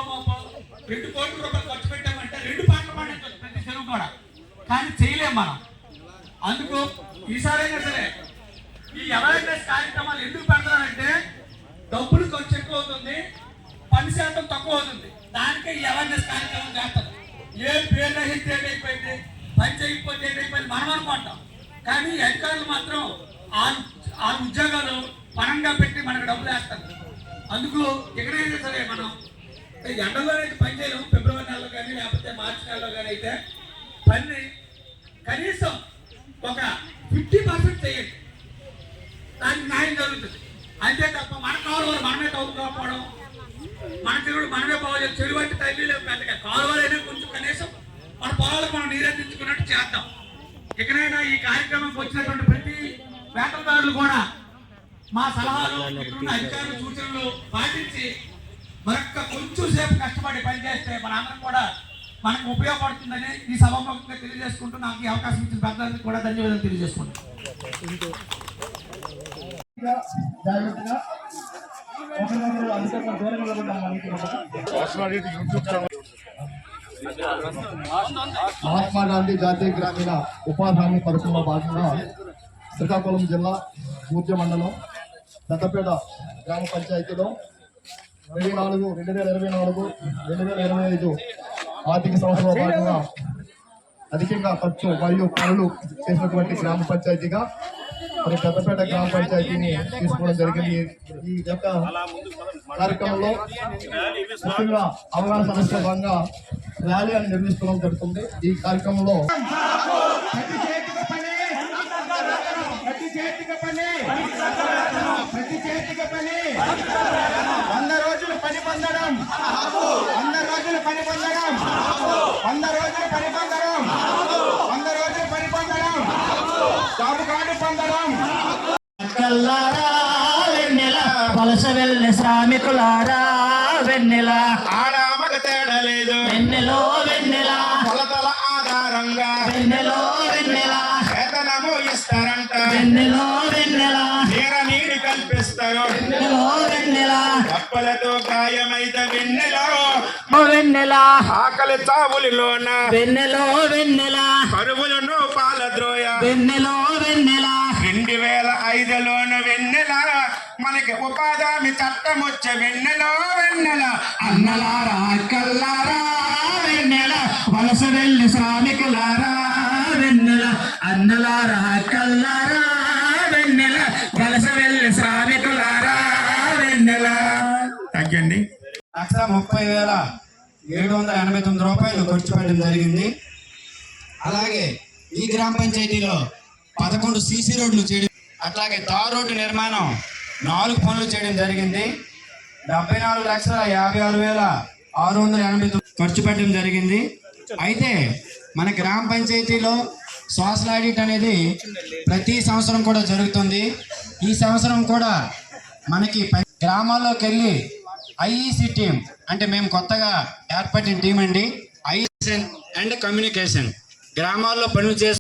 మోపో 2 కోట్ల రూపాయలు ఖర్చు పెట్టామంటే 2 పంటలు పండించవచ్చు ప్రతి చెరువు కూడా, కానీ చేయలేం మనం. అందుకు ఈసారైనా సరే ఈ అవేర్నెస్ కార్యక్రమాలు ఎందుకు పెడతానంటే డబ్బులు ఖర్చు ఎక్కువ అవుతుంది, పని శాతం తక్కువ అవుతుంది. దానికే ఈ అవేర్నెస్ కార్యక్రమం చేస్తారు. ఏ పేరు రహితే ఏమైపోయింది, పని చేయకపోతే ఏమైపోయింది మనం అనుకుంటాం, కానీ అధికారులు మాత్రం ఆ ఉద్యోగాలు పనంగా పెట్టి మనకు డబ్బులు వేస్తారు. అందుకు ఎక్కడైనా సరే మనం ఎండలో అయితే పని చేయలేము, ఫిబ్రవరి నెలలో కానీ లేకపోతే మార్చి నెలలో కానీ అయితే పని కనీసం ఒక 50% చేయండి, దానికి న్యాయం జరుగుతుంది. అంతే తప్ప మన కాలువలు మనమే తవ్వుకోకపోవడం, మన చెరువులు మనమే పోవాలి, చెరువు అంటే తల్లి పెద్దగా కాలువలైనా కొంచెం కనీసం మన పొలాలకు మనం నీరెత్తించుకున్నట్టు చేద్దాం. ఎక్కడైనా ఈ కార్యక్రమంకి వచ్చినటువంటి ప్రతి వేతనదారులు కూడా మా సలహాలు, అధికారుల సూచనలు పాటించి మరొక్క కొంచెం సేపు కష్టపడి పనిచేస్తే మనందరం కూడా మనకు ఉపయోగపడుతుందని ఈ సభాముఖంగా తెలియజేసుకుంటూ నాకు ఈ అవకాశం ఇచ్చిన పెద్దలకు కూడా ధన్యవాదాలు తెలియజేసుకుంటాను. మహాత్మా గాంధీ జాతీయ గ్రామీణ ఉపాధి హామీ పథకంలో భాగంగా శ్రీకాకుళం జిల్లా పూర్తి మండలం పెద్దపేట గ్రామ పంచాయతీలో 2024-2025 ఆర్థిక సంవత్సరంలో భాగంగా అధికంగా ఖర్చు మరియు పనులు చేసినటువంటి గ్రామ పంచాయతీగా మరి పెద్దపేట గ్రామ పంచాయతీని తీసుకోవడం జరిగింది. ఈ యొక్క కార్యక్రమంలో ముఖ్యంగా అవగాహన సమస్య భాగంగా ర్యాలీ అని నిర్వహించడం జరుగుతుంది. ఈ కార్యక్రమంలో వలస వెళ్ళే శ్రామికులారా వెన్నెల ఆడామగ తేడా లేదు, వెన్నెలో వెన్నెల కొలతల ఆధారంగా వెన్నెలో వెన్నెల వేతనము ఇస్తారంట, వెన్నెలో వెన్నెల తీర నీరు కల్పిస్తారు, వెన్నెలో వెన్నెల కప్పలతో గాయమైతే వెన్నెలో వెన్నెల ఆకలి చావులలోన వెన్నెలో వెన్నెల కరువులను పాలద్రోయ వెన్నెలో వెన్నెల 2005లోన వెన్నెల మనకి ఉపాధి చట్టం వచ్చే వెన్నెలో వెన్నెల అన్నలారా అక్కల్లారా వెన్నెల వలస వెళ్ళి శ్రామికులారా వెన్నెల అన్నలారా అక్కల్లారా వెన్నెల వలస వెళ్ళి శ్రామికులారా వెన్నెల. తగ్గండి. 1,30,789 రూపాయలు ఖర్చు పెట్టడం జరిగింది. అలాగే ఈ గ్రామ పంచాయతీలో 11 సీసీ రోడ్లు చేయడం, అట్లాగే తార్ రోడ్డు నిర్మాణం 4 పనులు చేయడం జరిగింది. 74,56,689 ఖర్చు పెట్టడం జరిగింది. అయితే మన గ్రామ పంచాయతీలో సోషల్ ఆడిట్ అనేది ప్రతి సంవత్సరం కూడా జరుగుతుంది. ఈ సంవత్సరం కూడా మనకి గ్రామాల్లోకి వెళ్ళి ఐఈసి టీం, అంటే మేము కొత్తగా ఏర్పడిన టీం అండి, ఐఈసి అండ్ కమ్యూనికేషన్ గ్రామాల్లో పనులు చేసి